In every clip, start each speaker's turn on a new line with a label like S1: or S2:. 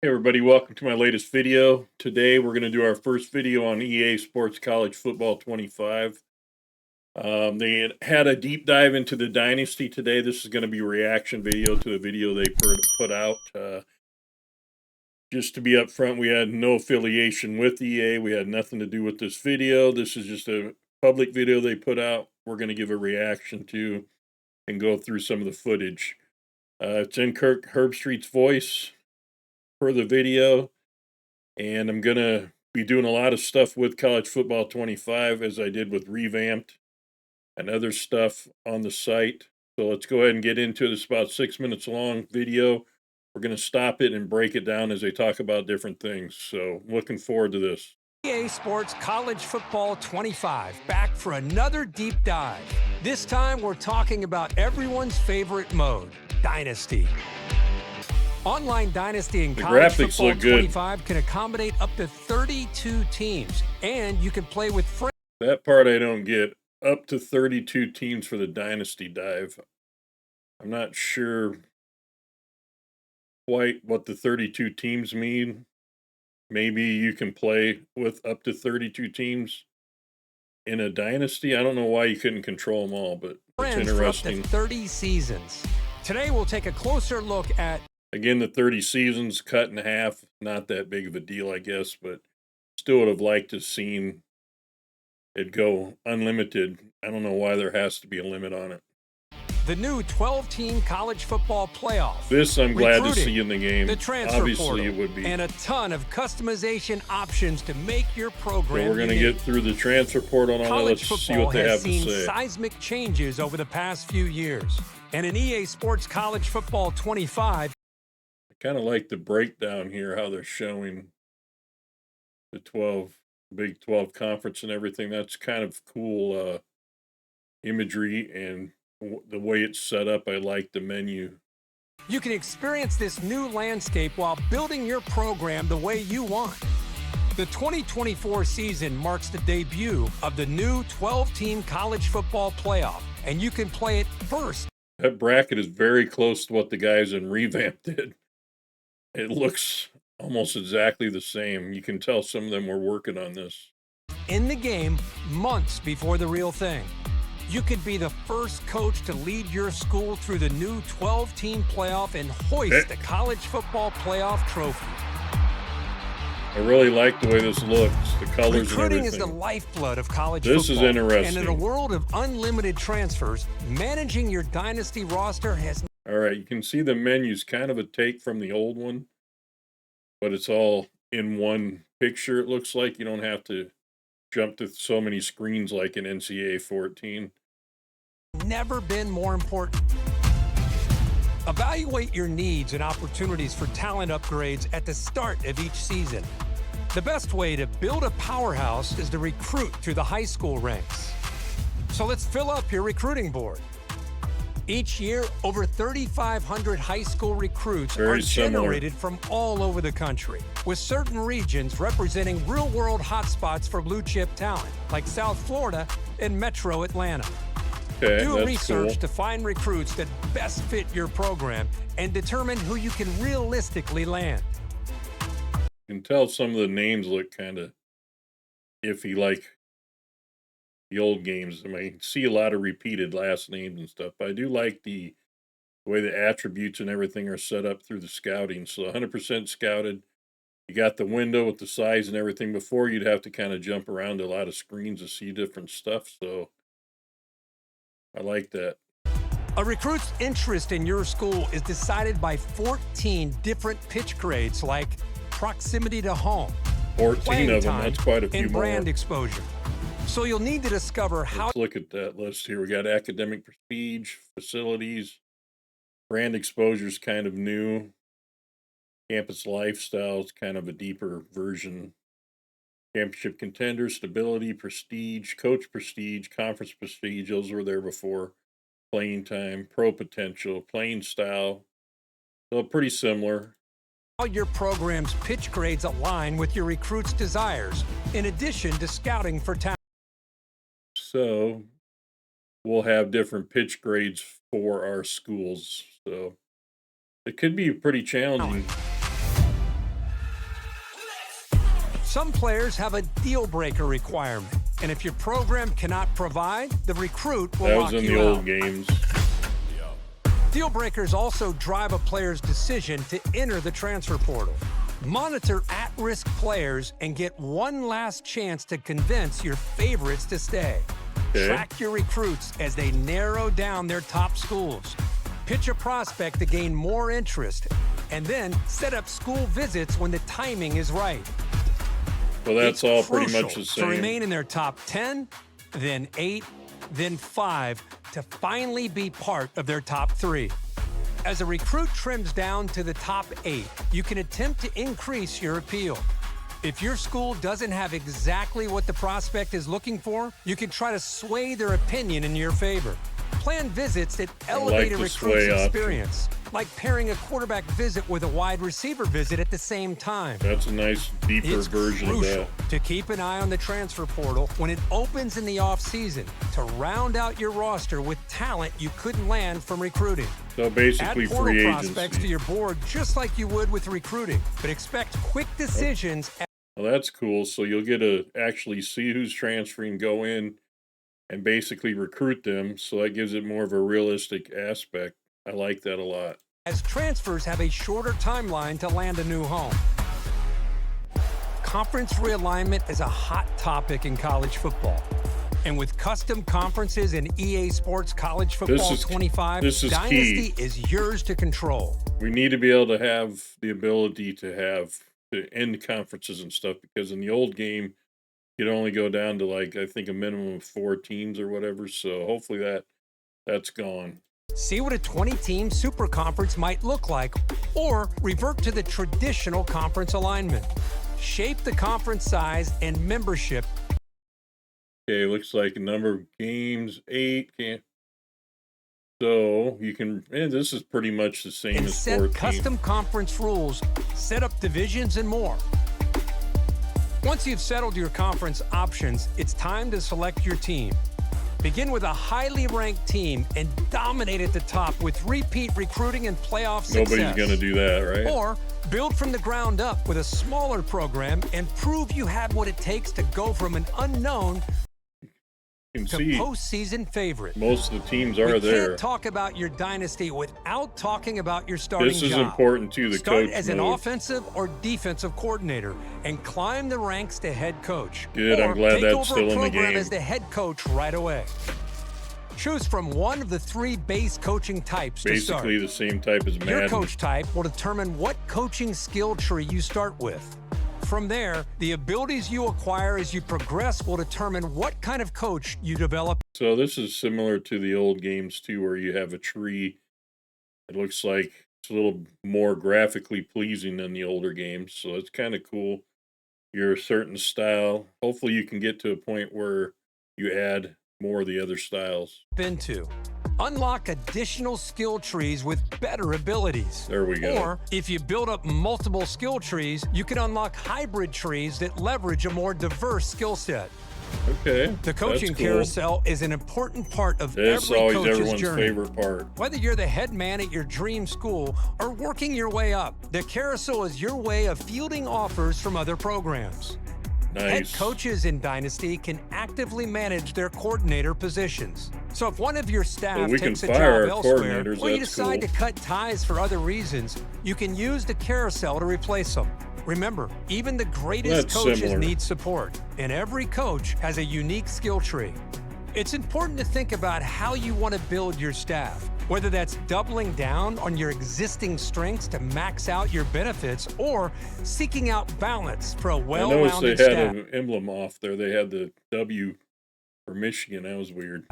S1: Hey everybody, welcome to my latest video. Today we're going to do our first video on EA Sports College Football 25. They had a deep dive into the Dynasty today. This is going to be a reaction video to a video they put out. Just to be upfront, we had no affiliation with EA. We had nothing to do with this video. This is just a public video they put out. We're going to give a reaction to and go through some of the footage. It's in Kirk Herbstreit's voice for the video. And I'm going to be doing a lot of stuff with College Football 25 as I did with Revamped and other stuff on the site. So let's go ahead and get into it. It's about a 6 minutes long video. We're going to stop it and break it down as they talk about different things. So looking forward to this.
S2: EA Sports College Football 25, back for another deep dive. This time we're talking about everyone's favorite mode, Dynasty. Online Dynasty and College Football 25 can accommodate up to 32 teams, and you can play with friends.
S1: That part I don't get. Up to 32 teams for the Dynasty dive. I'm not sure quite what the 32 teams mean. Maybe you can play with up to 32 teams in a Dynasty. I don't know why you couldn't control them all, but it's interesting.
S2: For up to 30 seasons. Today we'll take a closer look at...
S1: Again, the 30 seasons cut in half, not that big of a deal, I guess, but still would have liked to have seen it go unlimited. I don't know why there has to be a limit on it.
S2: The new 12-team college football playoff.
S1: This I'm glad to see in the game.
S2: The transfer
S1: Obviously
S2: portal,
S1: it would be.
S2: And a ton of customization options to make your program.
S1: So we're going to get through the transfer portal and all that. Let's see what they have to say.
S2: College football has seen seismic changes over the past few years. And in EA Sports College Football 25,
S1: kind of like the breakdown here, how they're showing the Big 12 conference and everything. That's kind of cool imagery, and the way it's set up, I like the menu.
S2: You can experience this new landscape while building your program the way you want. The 2024 season marks the debut of the new 12-team college football playoff, and you can play it first.
S1: That bracket is very close to what the guys in Revamp did. It looks almost exactly the same. You can tell some of them were working on this.
S2: In the game, months before the real thing. You could be the first coach to lead your school through the new 12-team playoff and hoist the college football playoff trophy.
S1: I really like the way this looks, the colors and everything.
S2: Recruiting is the lifeblood of college football.
S1: This is interesting.
S2: And in a world of unlimited transfers, managing your dynasty roster has...
S1: All right, you can see the menu's kind of a take from the old one, but it's all in one picture, it looks like. You don't have to jump to so many screens like in NCAA 14.
S2: Never been more important. Evaluate your needs and opportunities for talent upgrades at the start of each season. The best way to build a powerhouse is to recruit through the high school ranks. So let's fill up your recruiting board. Each year, over 3,500 high school recruits are generated from all over the country, with certain regions representing real-world hotspots for blue-chip talent, like South Florida and Metro Atlanta.
S1: Okay,
S2: do research
S1: cool.
S2: to find recruits that best fit your program and determine who you can realistically land.
S1: You can tell some of the names look kind of iffy, like the old games. I mean, see a lot of repeated last names and stuff, but I do like the way the attributes and everything are set up through the scouting. So 100% scouted. You got the window with the size and everything. Before, you'd have to kind of jump around to a lot of screens to see different stuff. So I like that.
S2: A recruit's interest in your school is decided by 14 different pitch grades, like proximity to home,
S1: 14 of them, that's quite a few
S2: and
S1: more.
S2: Brand exposure. So you'll need to discover how...
S1: Let's look at that list here. We got academic prestige, facilities, brand exposure is kind of new. Campus lifestyle is kind of a deeper version. Championship contenders, stability, prestige, coach prestige, conference prestige, those were there before. Playing time, pro potential, playing style. So pretty similar.
S2: How your program's pitch grades align with your recruit's desires, in addition to scouting for talent.
S1: So we'll have different pitch grades for our schools. So it could be pretty challenging.
S2: Some players have a deal breaker requirement, and if your program cannot provide, the recruit will
S1: That
S2: lock
S1: was in
S2: you
S1: the
S2: out.
S1: old games.
S2: Deal breakers also drive a player's decision to enter the transfer portal. Monitor at-risk players and get one last chance to convince your favorites to stay.
S1: Okay.
S2: Track your recruits as they narrow down their top schools. Pitch a prospect to gain more interest, and then set up school visits when the timing is right.
S1: Well, that's
S2: It's
S1: all pretty
S2: crucial
S1: much the
S2: to
S1: same.
S2: remain in their top 10, then 8, then 5, to finally be part of their top 3. As a recruit trims down to the top 8, you can attempt to increase your appeal. If your school doesn't have exactly what the prospect is looking for, you can try to sway their opinion in your favor. Plan visits that elevate a
S1: the
S2: recruit's
S1: sway option.
S2: experience, like pairing a quarterback visit with a wide receiver visit at the same time.
S1: That's a nice, deeper
S2: It's
S1: version of
S2: crucial
S1: that.
S2: to keep an eye on the transfer portal when it opens in the offseason to round out your roster with talent you couldn't land from recruiting.
S1: So basically,
S2: Add portal
S1: free
S2: prospects to
S1: agency.
S2: your board just like you would with recruiting, but expect quick decisions.
S1: Well, that's cool. So you'll get to actually see who's transferring, go in, and basically recruit them. So that gives it more of a realistic aspect. I like that a lot.
S2: As transfers have a shorter timeline to land a new home. Conference realignment is a hot topic in college football. And with custom conferences in EA Sports College Football 25,
S1: this is
S2: Dynasty
S1: key.
S2: is yours to control.
S1: We need to be able to have the ability to end conferences and stuff, because in the old game, you'd only go down to, like, I think a minimum of 4 teams or whatever. So hopefully that's gone.
S2: See what a 20-team super conference might look like, or revert to the traditional conference alignment. Shape the conference size and membership.
S1: Okay, looks like a number of games, 8. So you can, this is pretty much the same
S2: And
S1: as
S2: set
S1: 14.
S2: custom conference rules, set up divisions, and more. Once you've settled your conference options, it's time to select your team. Begin with a highly ranked team and dominate at the top with repeat recruiting and playoff success.
S1: Nobody's going to do that, right?
S2: Or build from the ground up with a smaller program and prove you have what it takes to go from an unknown
S1: You can
S2: to
S1: see
S2: postseason favorite.
S1: most of the teams are
S2: We
S1: there.
S2: can't talk about your dynasty without talking about your starting
S1: This is
S2: job.
S1: important too, the
S2: Start
S1: coach
S2: as an
S1: mode.
S2: offensive or defensive coordinator and climb the ranks to head coach.
S1: Good, I'm
S2: Or
S1: glad
S2: take
S1: that's
S2: over
S1: still
S2: a
S1: in the
S2: program
S1: game.
S2: as the head coach right away. Choose from one of the 3 base coaching types to start.
S1: Basically the same type as
S2: Your
S1: Madden.
S2: coach type will determine what coaching skill tree you start with. From there, the abilities you acquire as you progress will determine what kind of coach you develop.
S1: So this is similar to the old games too, where you have a tree. It looks like it's a little more graphically pleasing than the older games. So it's kind of cool. You're a certain style. Hopefully you can get to a point where you add more of the other styles.
S2: Into. Unlock additional skill trees with better abilities.
S1: There we go.
S2: Or, if you build up multiple skill trees, you can unlock hybrid trees that leverage a more diverse skill set.
S1: Okay.
S2: The coaching
S1: that's cool.
S2: carousel is an important part of
S1: It's
S2: every
S1: always
S2: coach's
S1: everyone's
S2: journey.
S1: favorite part.
S2: Whether you're the head man at your dream school or working your way up, the carousel is your way of fielding offers from other programs. Head
S1: Nice.
S2: coaches in Dynasty can actively manage their coordinator positions. So if one of your staff
S1: we can
S2: takes a
S1: fire
S2: job
S1: our
S2: elsewhere,
S1: coordinators,
S2: or you
S1: that's
S2: decide
S1: cool.
S2: to cut ties for other reasons, you can use the carousel to replace them. Remember, even the greatest
S1: That's
S2: coaches
S1: similar.
S2: need support, and every coach has a unique skill tree. It's important to think about how you want to build your staff, whether that's doubling down on your existing strengths to max out your benefits or seeking out balance for a
S1: I noticed
S2: well-rounded
S1: they had
S2: staff.
S1: an emblem off there. They had the W for Michigan. That was weird.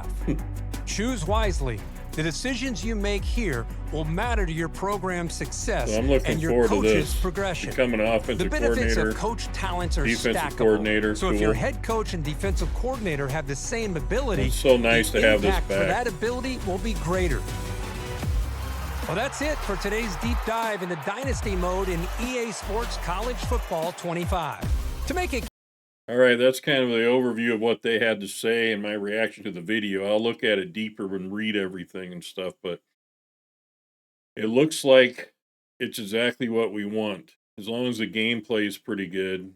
S2: Choose wisely. The decisions you make here will matter to your program's success
S1: So I'm looking
S2: and your
S1: forward to
S2: coach's
S1: this.
S2: progression.
S1: Becoming an
S2: The
S1: offensive
S2: benefits
S1: coordinator.
S2: of coach talents are
S1: defensive
S2: stackable.
S1: coordinator,
S2: So if your
S1: cool.
S2: head coach and defensive coordinator have the same ability,
S1: It's so nice
S2: the
S1: to have this
S2: impact for
S1: back.
S2: that ability will be greater. Well, that's it for today's deep dive into Dynasty mode in EA Sports College Football 25. To make it
S1: All right, that's kind of the overview of what they had to say and my reaction to the video. I'll look at it deeper and read everything and stuff, but it looks like it's exactly what we want. As long as the gameplay is pretty good,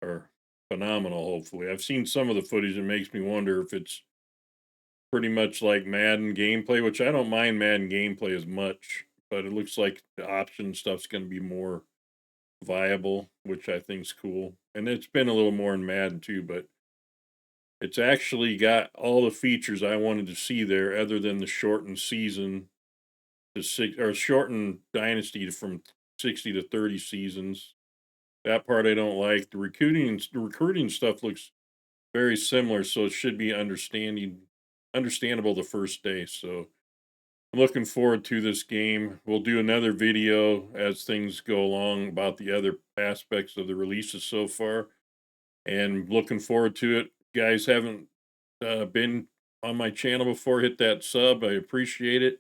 S1: are phenomenal. Hopefully, I've seen some of the footage. It makes me wonder if it's pretty much like Madden gameplay, which I don't mind Madden gameplay as much, but it looks like the option stuff's going to be more viable, which I think's cool. And it's been a little more in Madden too, but it's actually got all the features I wanted to see there, other than the shortened season to six or shortened dynasty from 60 to 30 seasons. That part I don't like. The recruiting stuff looks very similar, so it should be understandable the first day. So I'm looking forward to this game. We'll do another video as things go along about the other aspects of the releases so far, and looking forward to it. Guys haven't been on my channel before, hit that sub. I appreciate it.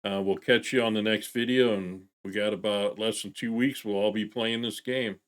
S1: We'll catch you on the next video, and we got about less than 2 weeks. We'll all be playing this game.